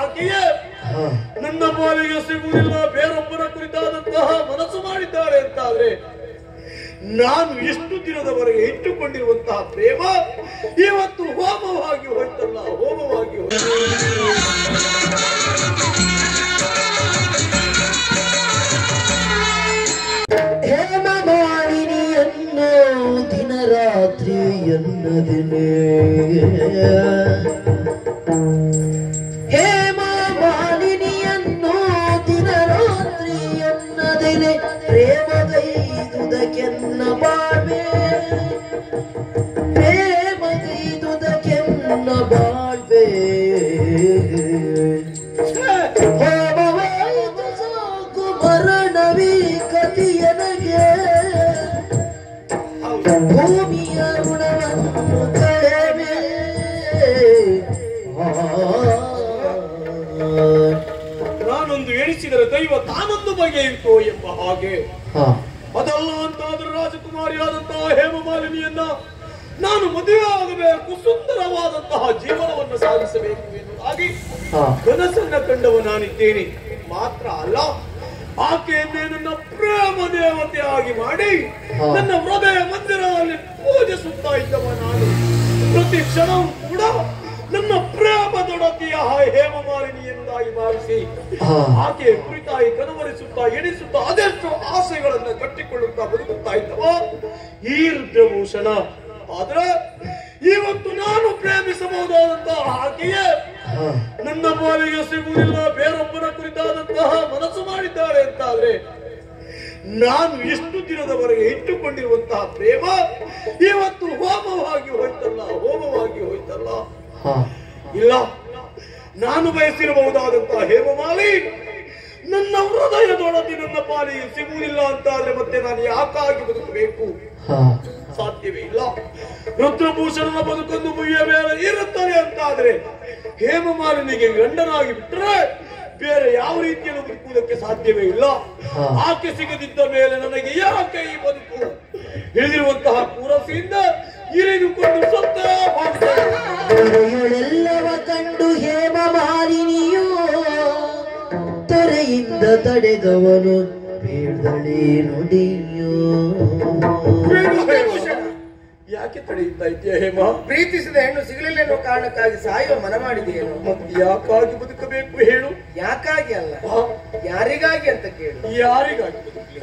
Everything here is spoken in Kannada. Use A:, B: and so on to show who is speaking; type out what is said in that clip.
A: ಆಕೆಯೇ ನನ್ನ ಪಾಲಿಗೆ ಸಿಗುವುದಿಲ್ಲ ಬೇರೊಬ್ಬರ ಕುರಿತಾದಂತಹ ಮನಸ್ಸು ಮಾಡಿದ್ದಾರೆ ಅಂತಾದ್ರೆ ನಾನು ಎಷ್ಟು ದಿನದವರೆಗೆ ಇಟ್ಟುಕೊಂಡಿರುವಂತಹ ಪ್ರೇಮ ಇವತ್ತು ಹೋಮವಾಗಿ ಹೋಯ್ತಲ್ಲ, ಹೋಮವಾಗಿ ಹೋಯ್ತು.
B: ಹೇಮ ಮಾಲಿನಿಯನ್ನು ದಿನ ರಾತ್ರಿ ಎನ್ನದಿನೇ, ಹೇಮ ಮಾಲಿನಿಯನ್ನು ದಿನ ರಾತ್ರಿ ಎನ್ನದಿನೇ, ಪ್ರೇಮಗೈದುದಕ್ಕೆನ್ನ ಬಾಳ್ವೆ, ಪ್ರೇಮಗೈದುದಕ್ಕೆನ್ನ ಬಾಳ್ವೆ, ಹೋಮವಾಯಿತು ಸಾಕು ಮರಣವೀ ಕತಿಯನಗೆ, ಭೂಮಿಯ ಋಣವನ್ನು ಕಳೆವೆ.
A: ನಾನೊಂದು ಎಣಿಸಿದರೆ ದೈವ ತಾನೊಂದು ಬಗೆಯಿತೋ ಎಂಬ ಹಾಗೆ. ಅದಲ್ಲ ಅಂತಾದ್ರೆ ರಾಜಕುಮಾರಿಯಾದಂತಹ ಹೇಮಮಾಲಿನಿಯನ್ನ ನಾನು ಮದುವೆ ಆಗಬೇಕು, ಸುಂದರವಾದಂತಹ ಜೀವನವನ್ನು ಸಾಗಿಸಬೇಕು ಎನ್ನುವುದಾಗಿ ಕನಸನ್ನ ಕಂಡವ ನಾನಿದ್ದೇನೆ. ಮಾತ್ರ ಅಲ್ಲ, ಆಕೆಯನ್ನೇ ನನ್ನ ಪ್ರೇಮ ದೇವತೆಯಾಗಿ ಮಾಡಿ ನನ್ನ ಹೃದಯ ಮಂದಿರದಲ್ಲಿ ಪೂಜಿಸುತ್ತಾ ಇದ್ದವ ನಾನು. ಪ್ರತಿ ಕ್ಷಣವೂ ಕೂಡ ನನ್ನ ಪ್ರೇಮದೊಡತಿಯ ಹೇಮಮಾಲಿನಿ ಎಂದಾಗಿ ಭಾವಿಸಿ ಆಕೆಯ ಕುರಿತಾಗಿ ಕನವರಿಸುತ್ತಾ ಎಣಿಸುತ್ತಾ ಅದೆಷ್ಟು ಆಸೆಗಳನ್ನ ಕಟ್ಟಿಕೊಳ್ಳುತ್ತಾ ಬದುಕುತ್ತಾ ಇದ್ದವ ಈ ರುದ್ರಭೂಷಣ. ಆದ್ರೆ ಇವತ್ತು ನಾನು ಪ್ರೇಮಿಸಬಹುದಾದಂತಹ ಆಕೆಯೇ ನನ್ನ ಪಾಲಿಗೆ ಸಿಗುವುದಿಲ್ಲ ಬೇರೊಬ್ಬರ ಕುರಿತಾದಂತಹ ಮನಸ್ಸು ಮಾಡಿದ್ದಾರೆ ಅಂತಾದ್ರೆ ನಾನು ಎಷ್ಟು ದಿನದವರೆಗೆ ಇಟ್ಟುಕೊಂಡಿರುವಂತಹ ಪ್ರೇಮ ಇವತ್ತು ಹೋಮವಾಗಿ ಹೋಯ್ತಲ್ಲ, ಹೋಮವಾಗಿ ಹೋಯ್ತಲ್ಲ. ಇಲ್ಲ, ನಾನು ಬಯಸಿರಬಹುದಾದಂತಹ ಹೇಮಮಾಲಿ ನನ್ನ ಹೃದಯದೊಳಗೆ ನನ್ನ ಪಾಲಿಗೆ ಸಿಗುವುದಿಲ್ಲ ಅಂತಾದ್ರೆ ಮತ್ತೆ ನಾನು ಯಾಕಾಗಿ ಬದುಕಬೇಕು? ಸಾಧ್ಯವೇ ಇಲ್ಲ. ರುದ್ರಭೂಷಣನ ಬದುಕನ್ನು ಮುಗಿಯ ಮೇಲೆ ಇರುತ್ತದೆ ಅಂತಾದ್ರೆ ಹೇಮಮಾಲಿನಿಗೆ ಗಂಡನಾಗಿ ಬಿಟ್ಟರೆ ಬೇರೆ ಯಾವ ರೀತಿಯಲ್ಲಿ ಬದುಕುವುದಕ್ಕೆ ಸಾಧ್ಯವೇ ಇಲ್ಲ. ಆಕೆ ಸಿಗದಿದ್ದ ಮೇಲೆ ನನಗೆ ಯಾಕೆ ಈ ಬದುಕು? ಹಿಡಿದಿರುವಂತಹ ಕೂರಸಿಯಿಂದ ಇರಿದುಕೊಂಡು
B: ಎಲ್ಲವ ಕಂಡು ಹೇಮ ಮಾಲಿನಿಯೋ ತೊರೆಯಿಂದ ತಡೆದವನು ಬೇಡಳೆ ನುಡಿಯೋ.
A: ಯಾಕೆ ತಡೆಯುತ್ತಾ ಇದೆಯಾ ಹೇಮ?
C: ಪ್ರೀತಿಸಿದ ಹೆಣ್ಣು ಸಿಗಲಿಲ್ಲ ಎನ್ನುವ ಕಾರಣಕ್ಕಾಗಿ ಸಾಯುವ ಮನ ಮಾಡಿದೆಯೇನು?
A: ಮತ್ತೆ ಯಾಕಾಗಿ ಬದುಕಬೇಕು ಹೇಳು?
C: ಯಾಕಾಗಿ ಅಲ್ಲ, ಯಾರಿಗಾಗಿ ಅಂತ ಕೇಳು.
A: ಯಾರಿಗಾಗಿ ಬದುಕಲಿ?